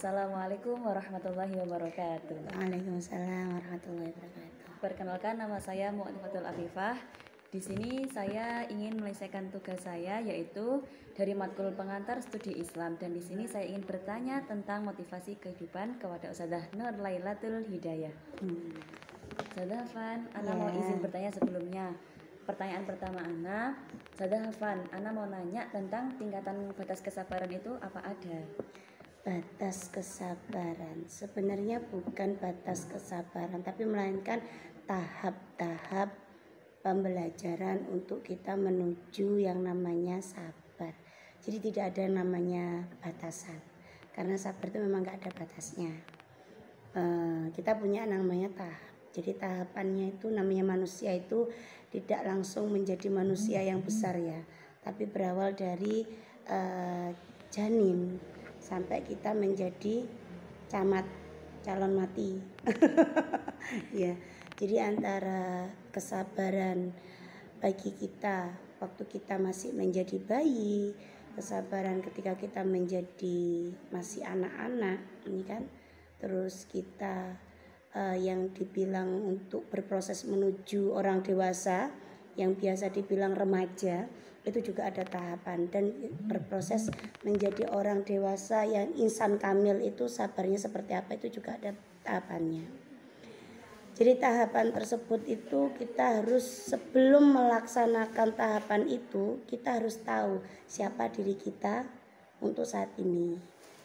Assalamualaikum warahmatullahi wabarakatuh. Waalaikumsalam warahmatullahi wabarakatuh. Perkenalkan, nama saya Mu'atifatul Afifah. Di sini saya ingin menyelesaikan tugas saya, yaitu dari matkul pengantar studi Islam, dan di sini saya ingin bertanya tentang motivasi kehidupan kepada Ustazah Nur Lailatul Hidayah. Ustazah Hafan, Ana mau izin bertanya sebelumnya. Pertanyaan pertama Ustazah Hafan, Ana mau nanya tentang tingkatan batas kesabaran itu apa ada? Batas kesabaran sebenarnya bukan batas kesabaran, tapi melainkan tahap-tahap pembelajaran untuk kita menuju yang namanya sabar. Jadi tidak ada yang namanya batasan, karena sabar itu memang gak ada batasnya. Kita punya namanya tahap. Jadi tahapannya itu namanya manusia itu tidak langsung menjadi manusia yang besar ya, tapi berawal dari janin sampai kita menjadi camat, calon mati. Ya, jadi antara kesabaran bagi kita waktu kita masih menjadi bayi, kesabaran ketika kita menjadi masih anak-anak, ini kan, terus kita yang dibilang untuk berproses menuju orang dewasa, yang biasa dibilang remaja, itu juga ada tahapan, dan berproses menjadi orang dewasa yang insan kamil itu sabarnya seperti apa, itu juga ada tahapannya. Jadi tahapan tersebut itu kita harus, sebelum melaksanakan tahapan itu, kita harus tahu siapa diri kita untuk saat ini.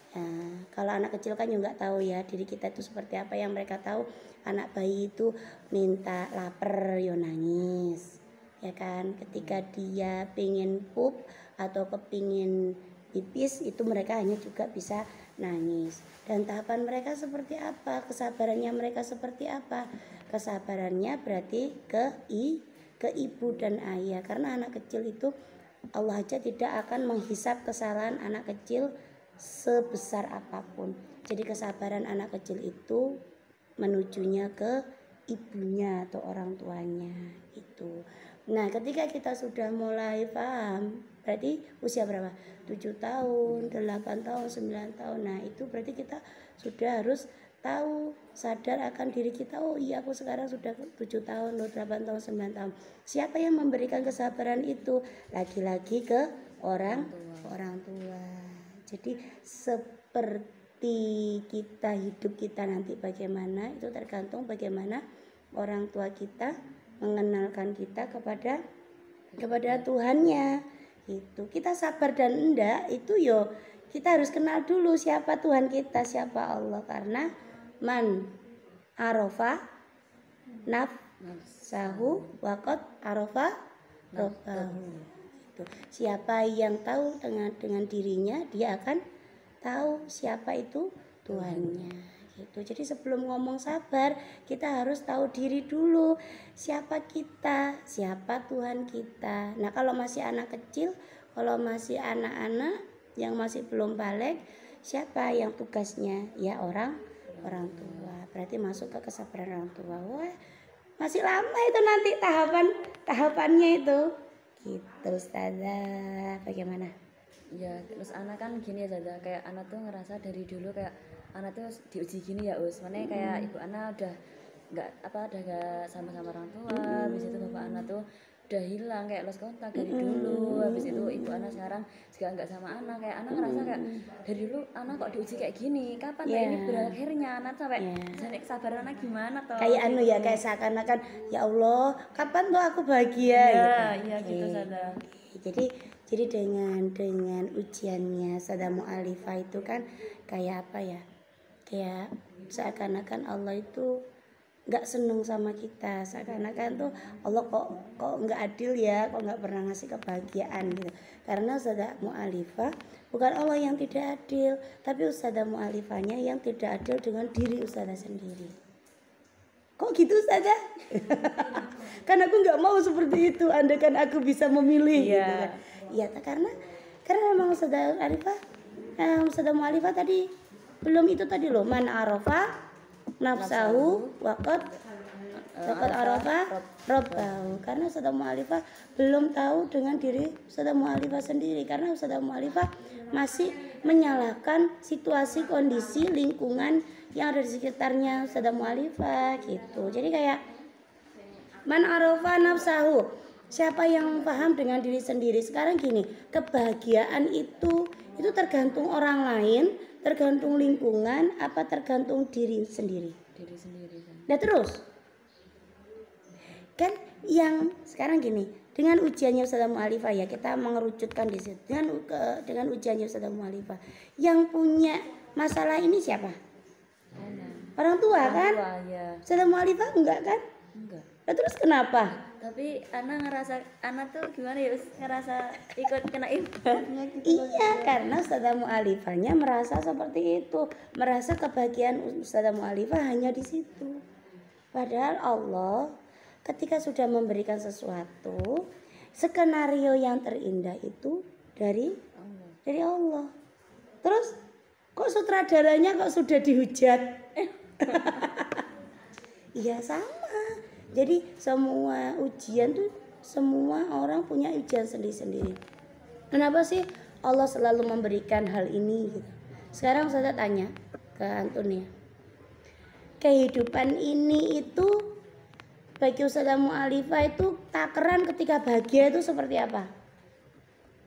Nah, kalau anak kecil kan juga nggak tahu ya diri kita itu seperti apa. Yang mereka tahu anak bayi itu minta lapar yo nangis, ya kan. Ketika dia pengen pup atau kepingin pipis, itu mereka hanya juga bisa nangis. Dan tahapan mereka seperti apa, kesabarannya mereka seperti apa? Kesabarannya berarti ke ibu dan ayah, karena anak kecil itu Allah aja tidak akan menghisap kesalahan anak kecil sebesar apapun. Jadi kesabaran anak kecil itu menujunya ke ibunya atau orang tuanya gitu. Nah, ketika kita sudah mulai paham, berarti usia berapa? 7 tahun, 8 tahun, 9 tahun. Nah, itu berarti kita sudah harus tahu, sadar akan diri kita. Oh iya, aku sekarang sudah 7 tahun, 8 tahun, 9 tahun. Siapa yang memberikan kesabaran itu? Lagi-lagi ke orang tua. Jadi seperti kita hidup kita nanti bagaimana, itu tergantung bagaimana orang tua kita mengenalkan kita kepada Tuhannya. Itu kita sabar dan enggak itu yo kita harus kenal dulu siapa Tuhan kita, siapa Allah, karena man arafa nafsahu waqad arafa rabbahu. Siapa yang tahu dengan dirinya, dia akan tahu siapa itu Tuhannya gitu. Jadi sebelum ngomong sabar, kita harus tahu diri dulu, siapa kita, siapa Tuhan kita. Nah, kalau masih anak kecil, kalau masih anak-anak yang masih belum balik, siapa yang tugasnya? Ya orang tua. Berarti masuk ke kesabaran orang tua. Wah, masih lama itu nanti tahapannya itu. Gitu Ustazah, bagaimana? Ya, terus anak kan gini ya Ustazah, kayak anak tuh ngerasa dari dulu kayak anak tuh diuji gini ya Mana kayak ibu anak udah nggak sama-sama orang tua, habis itu bapak anak tuh udah hilang, kayak lost kontak dari dulu, habis itu ibu anak sekarang juga nggak sama anak, kayak anak ngerasa kayak dari dulu anak kok diuji kayak gini, kapan ini berakhirnya, anak sampai kesabaran anak gimana toh? Kayak ya kayak seakan-akan ya Allah, kapan tuh aku bahagia Iya gitu Sada. Jadi dengan ujiannya Sada Mu'alifah itu kan kayak apa ya? Kayak seakan-akan Allah itu nggak seneng sama kita, seakan-akan tuh Allah kok nggak adil ya, kok nggak pernah ngasih kebahagiaan gitu. Karena Ustazah Mu'alifah bukan Allah yang tidak adil, tapi Ustazah Mu'alifahnya yang tidak adil dengan diri Ustazah sendiri. Kok gitu Ustazah? Kan aku nggak mau seperti itu, andaikan aku bisa memilih gitu kan. Iya, karena memang Ustazah Mu'alifah tadi belum itu tadi loh, man arafa nafsahu waqad Laqad arafa rabbahu. Karena Ustazah Mu'alifah belum tahu dengan diri Ustazah Mu'alifah sendiri, karena Ustazah Mu'alifah masih menyalahkan situasi, kondisi, lingkungan yang ada di sekitarnya Ustazah Mu'alifah gitu. Jadi kayak man arafa nafsahu, siapa yang paham dengan diri sendiri. Sekarang gini, kebahagiaan itu tergantung orang lain, tergantung lingkungan, apa tergantung diri sendiri. Diri sendiri. Nah terus kan yang sekarang gini, dengan ujiannya Ustazah Mu'alifah ya, kita mengerucutkan di situ. Dengan ujiannya Ustazah Mu'alifah, yang punya masalah ini siapa? Orang tua kan? Ya. Ustazah Mu'alifah enggak kan? Enggak. Nah, terus kenapa? Tapi Ana ngerasa, Ana tuh gimana ya, ngerasa ikut kena ibaratnya gitu. Iya, karena Ustazah Mu'alifahnya merasa seperti itu, merasa kebahagiaan Ustazah Mu'alifah hanya di situ. Padahal Allah ketika sudah memberikan sesuatu, skenario yang terindah itu dari Allah. Terus kok sutradaranya kok sudah dihujat? Iya sama. Jadi semua ujian tuh, semua orang punya ujian sendiri-sendiri. Kenapa sih Allah selalu memberikan hal ini gitu? Sekarang saya tanya ke Antun ya. Kehidupan ini itu bagi Ustazah Mu'alifah itu takaran ketika bahagia itu seperti apa?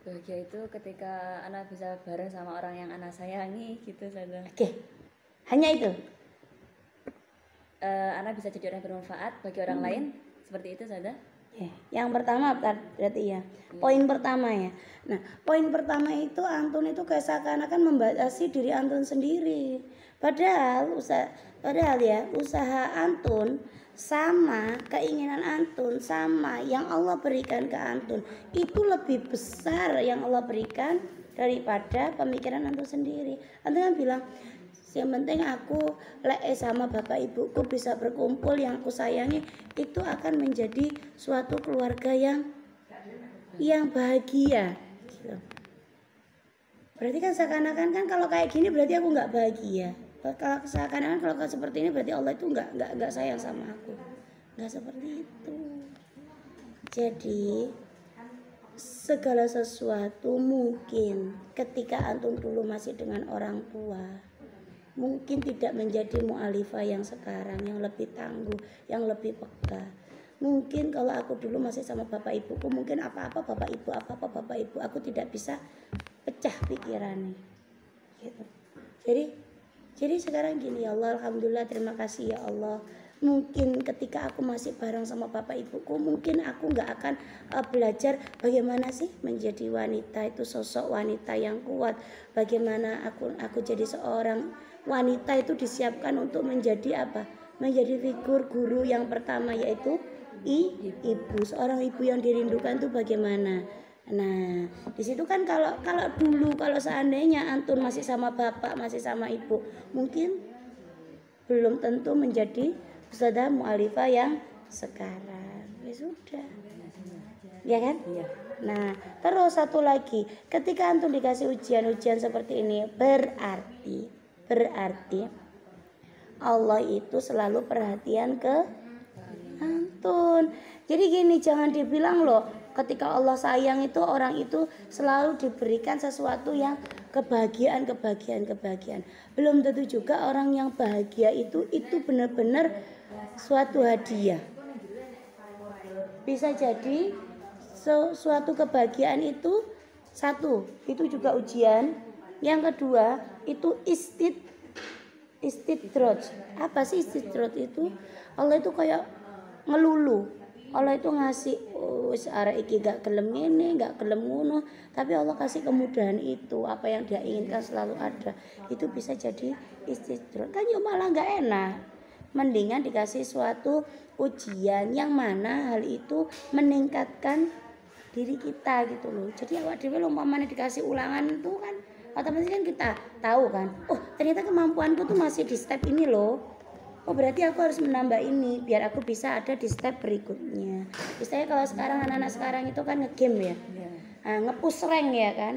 Bahagia itu ketika Ana bisa bareng sama orang yang Ana sayangi gitu saja. Oke. Hanya itu. Ana bisa jadi orang bermanfaat bagi orang lain, seperti itu saja. Yang pertama berarti ya. Poin pertama ya. Nah, poin pertama itu Antun itu kayak seakan-akan membatasi diri Antun sendiri. Padahal ya usaha Antun sama keinginan Antun sama yang Allah berikan ke Antun itu lebih besar yang Allah berikan daripada pemikiran Antun sendiri. Antun kan bilang, yang penting aku sama bapak ibuku bisa berkumpul, yang aku sayangi itu akan menjadi suatu keluarga yang bahagia gitu. Berarti kan seakan-akan kan kalau kayak gini berarti aku nggak bahagia. Kalau seakan-akan kalau seperti ini berarti Allah itu nggak sayang sama aku. Nggak seperti itu. Jadi segala sesuatu mungkin ketika Antun dulu masih dengan orang tua, mungkin tidak menjadi mu'alifah yang sekarang, yang lebih tangguh, yang lebih peka. Mungkin kalau aku dulu masih sama bapak ibuku, mungkin apa-apa bapak ibu, aku tidak bisa pecah pikirannya gitu. Jadi sekarang gini, ya Allah, alhamdulillah, terima kasih ya Allah. Mungkin ketika aku masih bareng sama bapak ibuku, mungkin aku nggak akan belajar bagaimana sih menjadi wanita itu, sosok wanita yang kuat. Bagaimana aku jadi seorang wanita itu disiapkan untuk menjadi apa? Menjadi figur guru yang pertama, yaitu ibu. Seorang ibu yang dirindukan itu bagaimana? Nah, di situ kan kalau seandainya Antun masih sama bapak, masih sama ibu, mungkin belum tentu menjadi Ustazah Mu'alifah yang sekarang. Ya sudah. Ya kan? Iya. Nah, terus satu lagi, ketika Antun dikasih ujian-ujian seperti ini, berarti Allah itu selalu perhatian ke Antun. Jadi gini, jangan dibilang loh ketika Allah sayang itu orang itu selalu diberikan sesuatu yang kebahagiaan. Belum tentu juga orang yang bahagia itu benar-benar suatu hadiah. Bisa jadi suatu kebahagiaan itu satu, itu juga ujian. Yang kedua itu istidraj. Apa sih istidraj itu? Allah itu kayak ngelulu. Allah itu ngasih wis arek iki gak gelem ngene, gak gelem ngono, tapi Allah kasih kemudahan itu, apa yang dia inginkan selalu ada. Itu bisa jadi istidraj. Kan yo malah gak enak. Mendingan dikasih suatu ujian yang mana hal itu meningkatkan diri kita gitu loh. Jadi awak dhewe umpamane dikasih ulangan itu kan otomatis kan kita tahu kan, oh ternyata kemampuanku tuh masih di step ini loh. Oh berarti aku harus menambah ini biar aku bisa ada di step berikutnya. Misalnya kalau sekarang anak-anak sekarang itu kan nge-game ya, nge-push rank ya kan.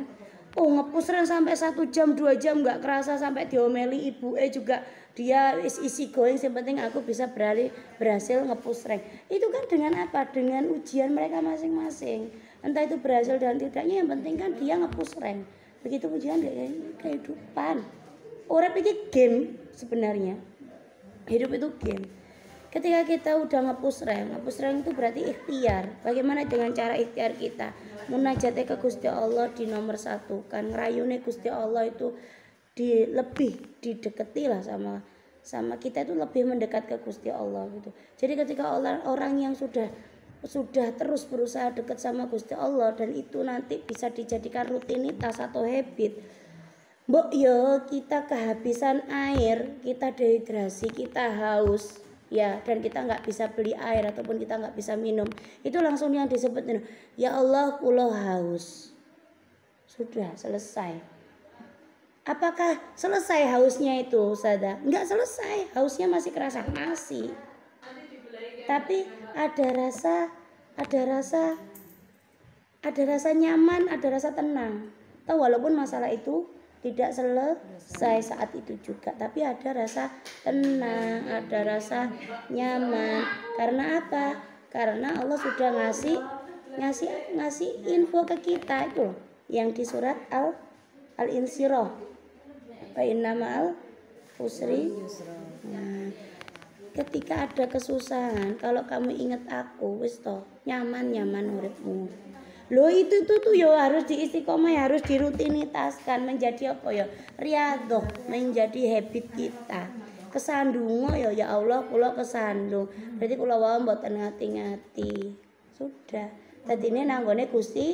Oh ngepus rem sampai 1 jam 2 jam nggak kerasa, sampai diomeli ibu juga dia isi going, yang penting aku bisa berhasil ngepus rank. Itu kan dengan apa? Dengan ujian mereka masing-masing. Entah itu berhasil dan tidaknya, yang penting kan dia ngepus rank. Begitu ujian kehidupan. Urip iki game sebenarnya. Hidup itu game. Ketika kita udah ngepus rank itu berarti ikhtiar. Bagaimana dengan cara ikhtiar kita? Munajatnya ke Gusti Allah di nomor 1 kan, ngerayune Gusti Allah itu lebih dideketi lah sama kita, itu lebih mendekat ke Gusti Allah gitu. Jadi ketika orang yang sudah terus berusaha dekat sama Gusti Allah, dan itu nanti bisa dijadikan rutinitas atau habit. Mbok yo kita kehabisan air, kita dehidrasi, kita haus ya, dan kita nggak bisa beli air ataupun kita nggak bisa minum, itu langsung yang disebut, ya Allah kula haus. Sudah selesai. Apakah selesai hausnya itu, Ustazah? Enggak selesai, hausnya masih kerasa, masih. Tapi ada rasa nyaman, ada rasa tenang. Tahu, walaupun masalah itu tidak selesai saat itu juga, tapi ada rasa tenang, ada rasa nyaman. Karena apa? Karena Allah sudah ngasih info ke kita itu loh, yang di surat Al-Insyirah. Fa inna ma'al usri. Nah, ketika ada kesusahan, kalau kamu ingat aku, wis toh nyaman uripmu. Loh itu tuh ya harus diistiqomah, ya harus dirutinitaskan menjadi apa ya? Riyadhah, menjadi habit kita. Kesandung ya Allah kula kesandung. Berarti kula wae mboten ngati-ngati. Sudah. Tadi ini nanggone Gusti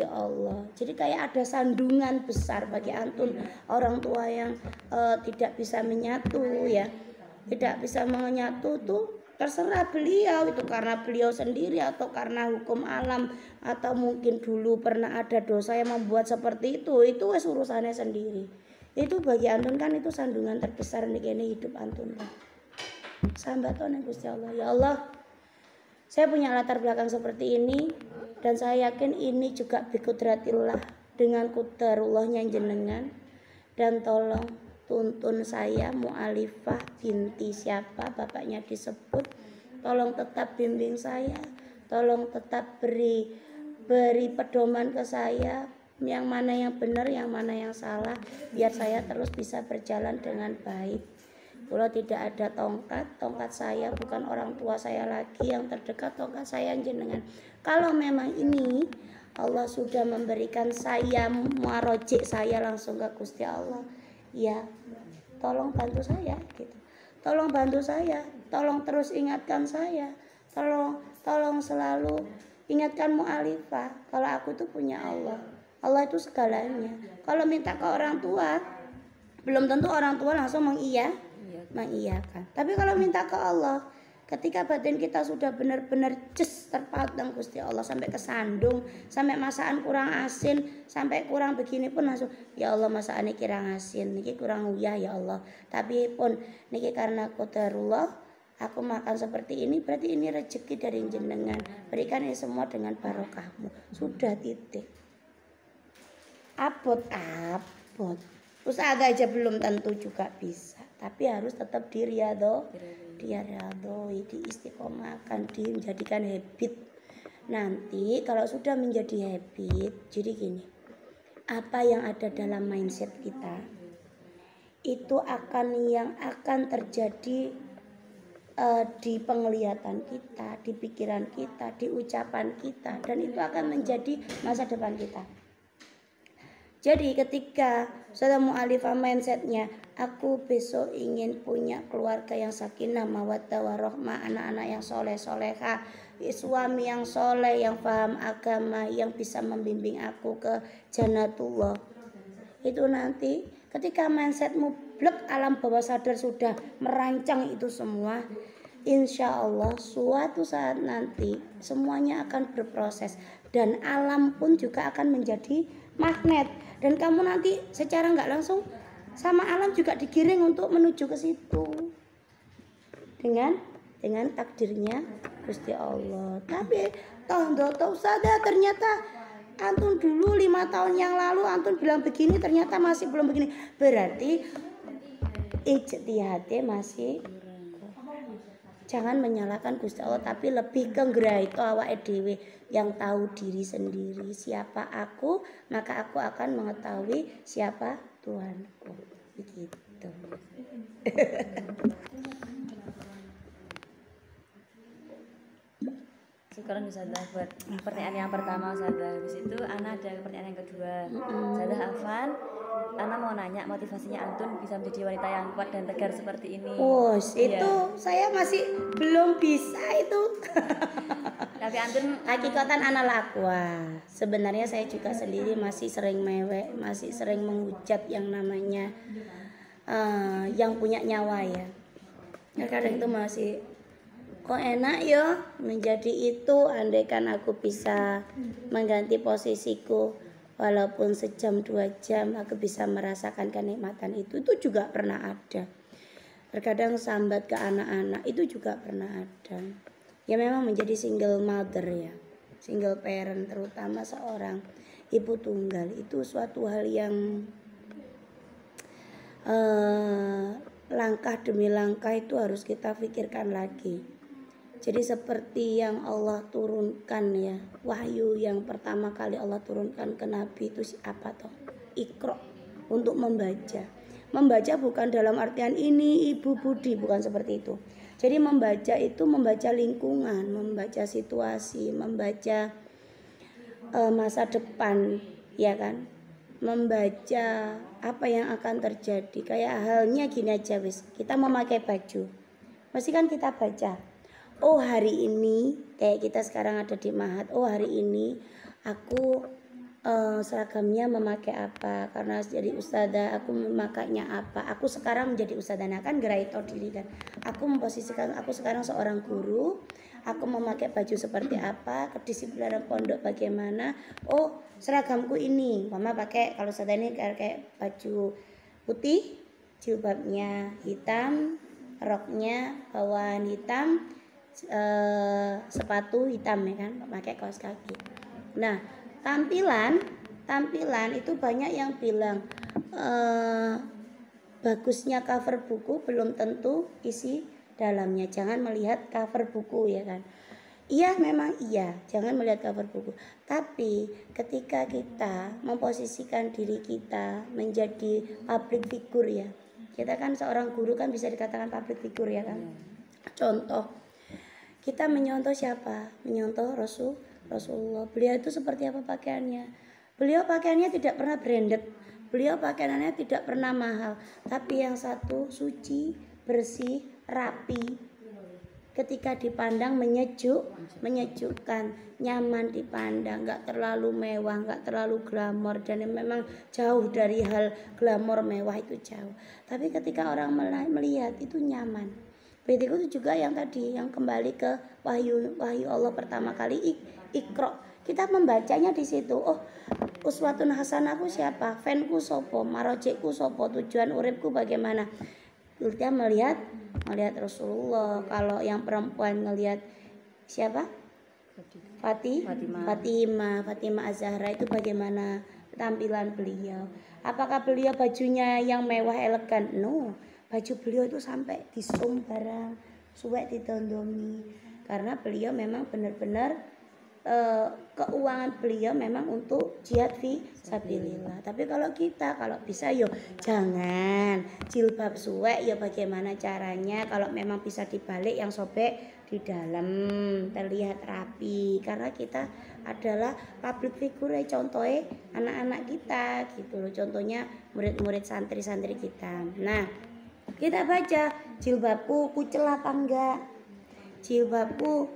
Allah. Jadi kayak ada sandungan besar bagi antun orang tua yang tidak bisa menyatu ya. Tidak bisa menyatu tuh terserah beliau, itu karena beliau sendiri atau karena hukum alam, atau mungkin dulu pernah ada dosa yang membuat seperti itu wes urusannya sendiri. Itu bagi antun kan itu sandungan terbesar nih hidup antun. Sambatone Gusti Allah. Ya Allah, saya punya latar belakang seperti ini, dan saya yakin ini juga bikudratillah, dengan kudarullahnya jenengan. Dan tolong tuntun saya Mu'alifah binti siapa bapaknya disebut, tolong tetap bimbing saya, tolong tetap beri pedoman ke saya, yang mana yang benar, yang mana yang salah, biar saya terus bisa berjalan dengan baik. Kalau tidak ada tongkat saya bukan orang tua saya lagi yang terdekat, tongkat saya jenengan. Kalau memang ini Allah sudah memberikan saya marojik, saya langsung ke Gusti Allah, ya tolong bantu saya gitu. Tolong bantu saya, tolong terus ingatkan saya, tolong selalu ingatkan Mu'alifah kalau aku itu punya Allah. Allah itu segalanya. Kalau minta ke orang tua, belum tentu orang tua langsung mengiyakan. Tapi kalau minta ke Allah, ketika batin kita sudah benar-benar terpaut dengan Gusti Allah, sampai kesandung, sampai masakan kurang asin, sampai kurang begini pun langsung, ya Allah masakan ini kurang asin, niki kurang uyah ya Allah. Tapi pun niki karena qadarullah aku makan seperti ini, berarti ini rezeki dari jenengan. Berikan ini semua dengan barokahmu. Sudah titik. Abot. Usaha aja belum tentu juga bisa, tapi harus tetap diriadoi, diistiqomahkan, dijadikan habit. Nanti kalau sudah menjadi habit, jadi gini, apa yang ada dalam mindset kita itu akan terjadi di penglihatan kita, di pikiran kita, di ucapan kita, dan itu akan menjadi masa depan kita. Jadi ketika saudara Mu'alifah mindsetnya, aku besok ingin punya keluarga yang sakinah, mawaddah warahmah, anak-anak yang soleh-soleha, suami yang soleh, yang paham agama, yang bisa membimbing aku ke jannatullah. Itu nanti ketika mindsetmu blek, alam bawah sadar sudah merancang itu semua, insya Allah suatu saat nanti semuanya akan berproses, dan alam pun juga akan menjadi magnet, dan kamu nanti secara nggak langsung sama alam juga digiring untuk menuju ke situ dengan takdirnya Gusti Allah. Tapi toh sadar ternyata Antun dulu 5 tahun yang lalu antun bilang begini, ternyata masih belum begini. Berarti ijtihadnya masih. Jangan menyalahkan Gusti Allah, tapi lebih ke nggraito awake dhewe yang tahu diri sendiri. Siapa aku, maka aku akan mengetahui siapa Tuhanku. Begitu. Sekarang Ustazah buat pertanyaan yang pertama Ustazah. Habis itu Ana ada pertanyaan yang kedua. Ustazah Afan, Ana mau nanya motivasinya Antun bisa menjadi wanita yang kuat dan tegar seperti ini. Itu saya masih belum bisa itu. Tapi Antun hakikatan Ana lakwa. Sebenarnya saya juga sendiri masih sering mewek, masih sering menghujat yang namanya yang punya nyawa ya. Kadang itu masih kok enak ya menjadi itu, andaikan aku bisa mengganti posisiku walaupun sejam 2 jam aku bisa merasakan kenikmatan itu juga pernah ada. Terkadang sambat ke anak-anak itu juga pernah ada. Ya memang menjadi single mother ya, single parent, terutama seorang ibu tunggal itu suatu hal yang langkah demi langkah itu harus kita pikirkan lagi. Jadi seperti yang Allah turunkan ya, wahyu yang pertama kali Allah turunkan ke Nabi itu apa toh? Iqra, untuk membaca. Membaca bukan dalam artian ini Ibu Budi, bukan seperti itu. Jadi membaca itu membaca lingkungan, membaca situasi, membaca masa depan, ya kan? Membaca apa yang akan terjadi. Kayak halnya gini aja wis, kita memakai baju. Pasti kan kita baca. Oh hari ini kayak kita sekarang ada di Mahat. Oh hari ini aku seragamnya memakai apa, karena jadi ustadzah aku memakainya apa. Aku sekarang menjadi ustadzah, nah kan gerai tahu diri kan. Aku memposisikan aku sekarang seorang guru. Aku memakai baju seperti apa, kedisiplinan pondok bagaimana. Oh seragamku ini, mama pakai kalau ustadzah ini kayak baju putih, jilbabnya hitam, roknya bawahan hitam, sepatu hitam ya kan, pakai kaos kaki. Nah tampilan itu banyak yang bilang bagusnya cover buku belum tentu isi dalamnya. Jangan melihat cover buku ya kan. Iya memang iya, jangan melihat cover buku. Tapi ketika kita memposisikan diri kita menjadi public figure ya, kita kan seorang guru kan bisa dikatakan public figure ya kan. Contoh, kita menyontoh siapa? Menyontoh Rasulullah. Beliau itu seperti apa pakaiannya? Beliau pakaiannya tidak pernah branded. Beliau pakaiannya tidak pernah mahal. Tapi yang satu suci, bersih, rapi. Ketika dipandang menyejukkan, nyaman dipandang, nggak terlalu mewah, nggak terlalu glamor, dan memang jauh dari hal glamor mewah itu jauh. Tapi ketika orang melihat itu nyaman. Begitu itu juga yang tadi, yang kembali ke wahyu Allah pertama kali Iqra. Kita membacanya di situ. Oh, uswatun hasanahku siapa? Fanku sopo? Marojekku sopo? Tujuan uripku bagaimana? Kita melihat Rasulullah. Kalau yang perempuan ngelihat siapa? Fatimah Az-Zahra itu bagaimana tampilan beliau? Apakah beliau bajunya yang mewah elegan? No. Baju beliau itu sampai disum barang, suwek ditondomi, karena beliau memang benar-benar keuangan beliau memang untuk jihad fi sabilillah. Tapi kalau kita kalau bisa yo jangan jilbab suwek, ya bagaimana caranya kalau memang bisa dibalik yang sobek di dalam terlihat rapi, karena kita adalah public figure, contohnya anak-anak kita gitu loh, contohnya murid-murid santri-santri kita. Nah kita baca jilbabku kucel apa enggak, jilbabku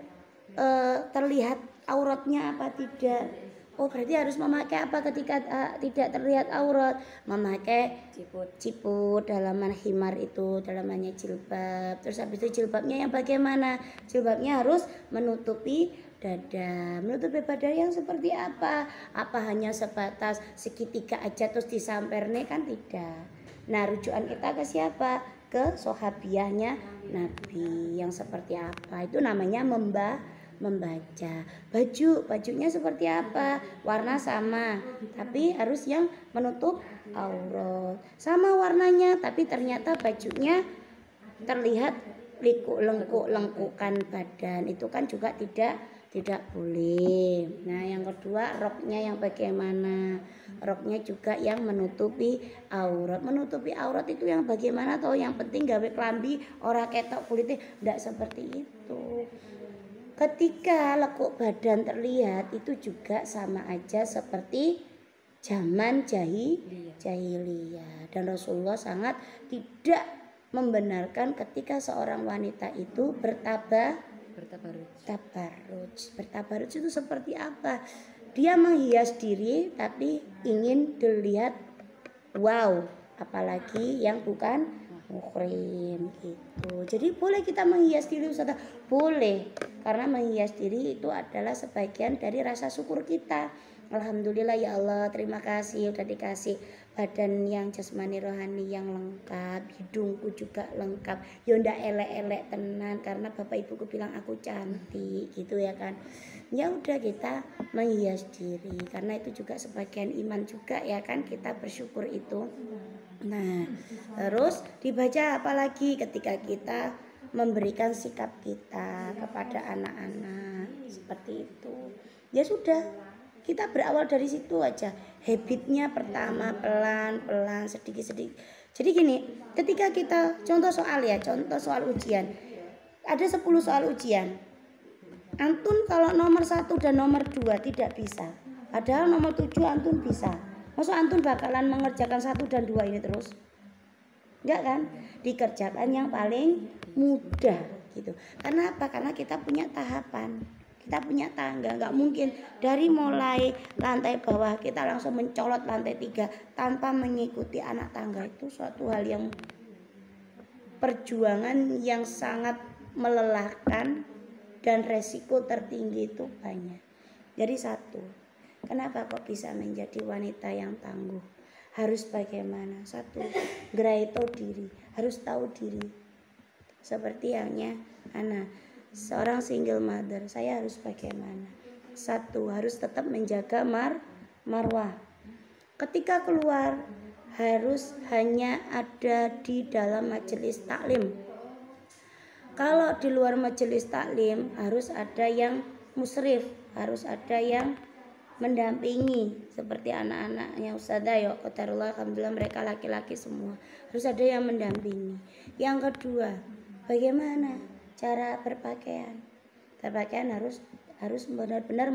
terlihat auratnya apa tidak. Oh berarti harus memakai apa ketika tidak terlihat aurat? Memakai ciput dalaman himar itu, dalamannya jilbab. Terus habis itu jilbabnya yang bagaimana? Jilbabnya harus menutupi dada. Menutupi dada yang seperti apa? Apa hanya sebatas segitiga aja terus disamperne? Kan tidak. Nah rujukan kita ke siapa? Ke sahabiahnya Nabi yang seperti apa? Itu namanya membaca. Bajunya seperti apa? Warna sama, tapi harus yang menutup aurat. Sama warnanya, tapi ternyata bajunya terlihat lengkukan badan. Itu kan juga tidak boleh. Nah, yang kedua roknya yang bagaimana? Roknya juga yang menutupi aurat. Menutupi aurat itu yang bagaimana toh? Yang penting gawe klambi ora ketok kulitnya, ndak seperti itu. Ketika lekuk badan terlihat itu juga sama aja seperti zaman jahiliyah. Dan Rasulullah sangat tidak membenarkan ketika seorang wanita itu Bertabaruj itu seperti apa? Dia menghias diri tapi ingin dilihat wow, apalagi yang bukan muhrim gitu. Jadi boleh kita menghias diri Ustazah? Boleh, karena menghias diri itu adalah sebagian dari rasa syukur kita. Alhamdulillah ya Allah, terima kasih udah dikasih badan yang jasmani rohani yang lengkap, hidungku juga lengkap. Ya ndak elek-elek tenan karena bapak ibuku bilang aku cantik gitu ya kan. Ya udah kita menghias diri karena itu juga sebagian iman juga ya kan, kita bersyukur itu. Nah, terus dibaca apalagi ketika kita memberikan sikap kita kepada anak-anak seperti itu. Ya sudah, kita berawal dari situ aja. Habitnya pertama pelan-pelan sedikit-sedikit. Jadi gini, ketika kita contoh soal ujian. Ada 10 soal ujian. Antun kalau nomor 1 dan nomor 2 tidak bisa. Padahal nomor 7 antun bisa. Masa antun bakalan mengerjakan 1 dan 2 ini terus? Enggak kan? Dikerjakan yang paling mudah gitu. Karena apa? Karena kita punya tahapan. Kita punya tangga, nggak mungkin dari mulai lantai bawah kita langsung mencolot lantai 3 tanpa mengikuti anak tangga. Itu suatu hal yang perjuangan yang sangat melelahkan dan resiko tertinggi itu banyak. Jadi satu, kenapa kok bisa menjadi wanita yang tangguh? Harus bagaimana? Satu, geraito diri, harus tahu diri. Seperti halnya Ana, seorang single mother, saya harus bagaimana? Satu, harus tetap menjaga marwah. Ketika keluar harus hanya ada di dalam majelis taklim. Kalau di luar majelis taklim harus ada yang musrif, harus ada yang mendampingi seperti anak-anaknya Ustazah ya qadarullah, alhamdulillah mereka laki-laki semua. Harus ada yang mendampingi. Yang kedua, bagaimana cara berpakaian? Berpakaian harus benar-benar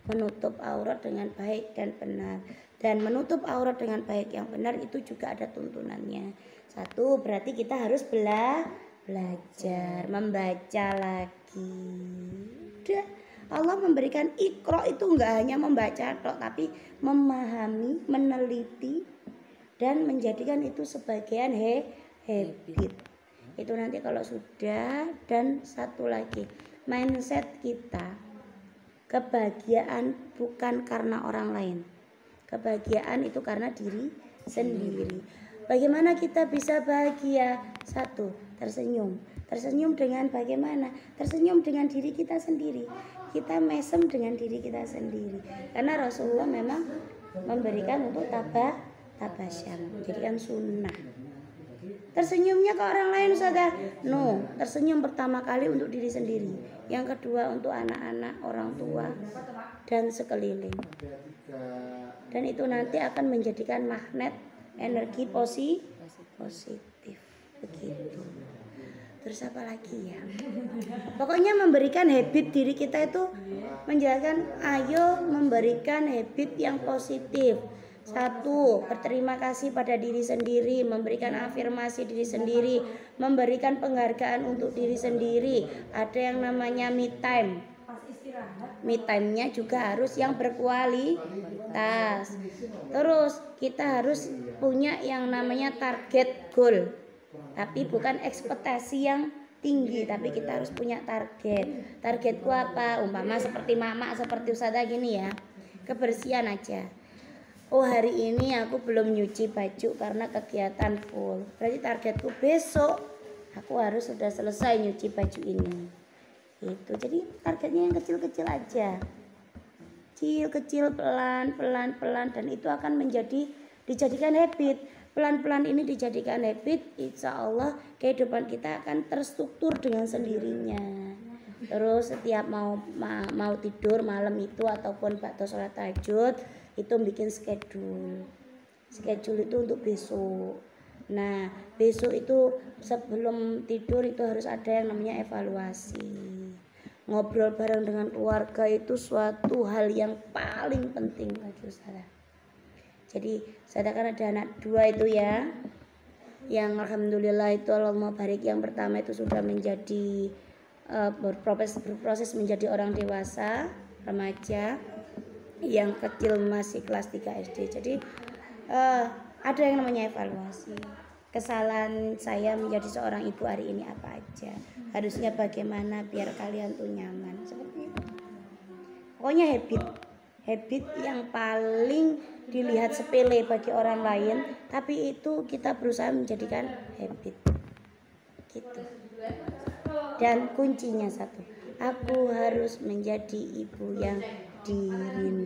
menutup aurat dengan baik dan benar. Dan menutup aurat dengan baik yang benar itu juga ada tuntunannya. Satu, berarti kita harus belajar, membaca lagi. Udah, Allah memberikan Iqra itu enggak hanya membaca tok, tapi memahami, meneliti dan menjadikan itu sebagian habit. Itu nanti kalau sudah. Dan satu lagi, mindset kita, kebahagiaan bukan karena orang lain. Kebahagiaan itu karena diri sendiri. Bagaimana kita bisa bahagia? Satu, tersenyum. Tersenyum dengan bagaimana? Tersenyum dengan diri kita sendiri. Kita mesem dengan diri kita sendiri. Karena Rasulullah memang memberikan untuk tabasyam, menjadikan sunnah. Tersenyumnya ke orang lain Ustazah? No, tersenyum pertama kali untuk diri sendiri. Yang kedua untuk anak-anak, orang tua dan sekeliling. Dan itu nanti akan menjadikan magnet energi positif. Begitu. Terus apa lagi ya? Pokoknya memberikan habit diri kita itu menjalankan, ayo memberikan habit yang positif. Satu, berterima kasih pada diri sendiri, memberikan afirmasi diri sendiri, memberikan penghargaan untuk diri sendiri. Ada yang namanya me time. Me time-nya juga harus yang berkualitas. Terus kita harus punya yang namanya target goal. Tapi bukan ekspektasi yang tinggi, tapi kita harus punya target. Targetku apa? Umpama seperti mama, seperti Ustazah gini ya. Kebersihan aja. Oh, hari ini aku belum nyuci baju karena kegiatan full. Berarti targetku besok aku harus sudah selesai nyuci baju ini. Itu jadi targetnya yang kecil-kecil aja, kecil-kecil, pelan, dan itu akan dijadikan habit. Pelan-pelan ini dijadikan habit, insya Allah kehidupan kita akan terstruktur dengan sendirinya. Terus setiap mau tidur malam itu ataupun waktu sholat tahajud itu bikin schedule itu untuk besok. Nah besok itu sebelum tidur itu harus ada yang namanya evaluasi. Ngobrol bareng dengan keluarga itu suatu hal yang paling penting bagi Ustazah. Jadi saya kan ada anak 2 itu ya, yang alhamdulillah itu Allahumma barik, yang pertama itu sudah menjadi berproses menjadi orang dewasa, remaja, yang kecil masih kelas 3 SD. Jadi ada yang namanya evaluasi. Kesalahan saya menjadi seorang ibu hari ini apa aja, harusnya bagaimana biar kalian tuh nyaman, seperti itu. Pokoknya habit yang paling dilihat sepele bagi orang lain, tapi itu kita berusaha menjadikan habit gitu. Dan kuncinya satu, aku harus menjadi ibu yang dirindukan.